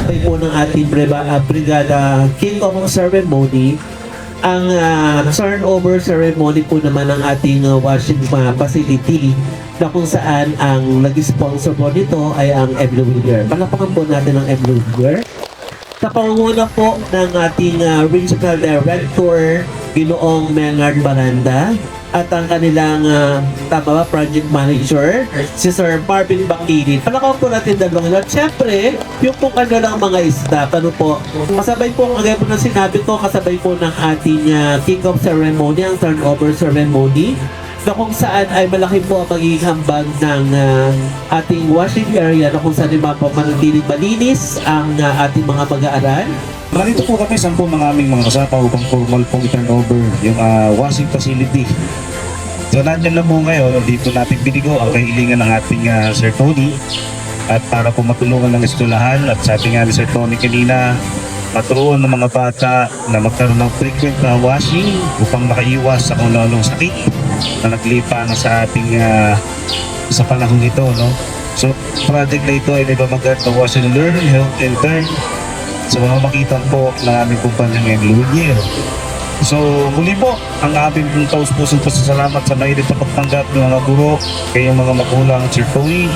kasabay po ng ating brigada kick-off ceremony. Ang turnover ceremony po naman ng ating washing facility na kung saan ang nag-sponsor po nito ay ang Emluwiger. Palapakan po natin ang Emluwiger. Sa pangunguna po ng ating Regional Director, Ginoong Menard Baranda, at ang kanilang tama ba, Project Manager, si Sir Marvin Bakilin. Palakawag po natin dalawang. At syempre, yung po kanilang mga staff, ano po, kasabay po, kagaya po na sinabi ko, kasabay po ng ating kick-off ceremony, ang turnover ceremony, na kung saan ay malaki po ang magiging hambag ng ating washing area na kung saan ay mapamanatiling malinis ang ating mga mag-aaral. Nandito po kami sa mga aming mga kasama upang formal pong i-turnover yung washing facility. So nandiyan lang po ngayon, dito natin binigo ang kahilingan ng ating Sir Tony at para po matulungan ng eskwelahan at sabi nga ni Sir Tony kanina, maturuan ng mga bata na magkaroon ng frequent na washing upang makaiwas sa kung anong sakit na naglipa na sa ating sa panahon ito, no? So project na ito ay nagmamagat ng wash and learn, health and turn sa mga makitan po ng aming kumpanyang Emluwiger. So muli po ang aming taus-pusong pasasalamat sa mainit na pagtanggap ng mga guro, kayong mga magulang, Sir Tony.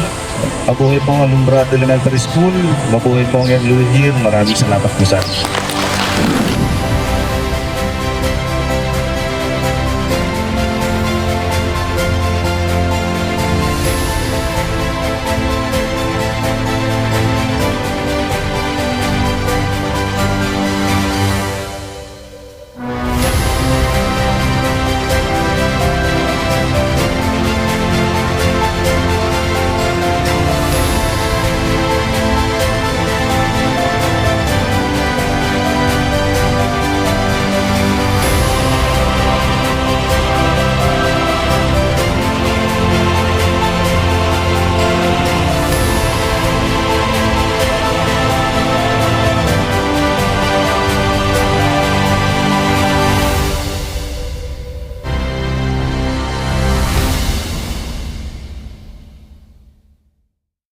Mabuhay po ang Alumbrado Elementary School, mabuhay po ang Emluwiger. Maraming salamat po sa akin.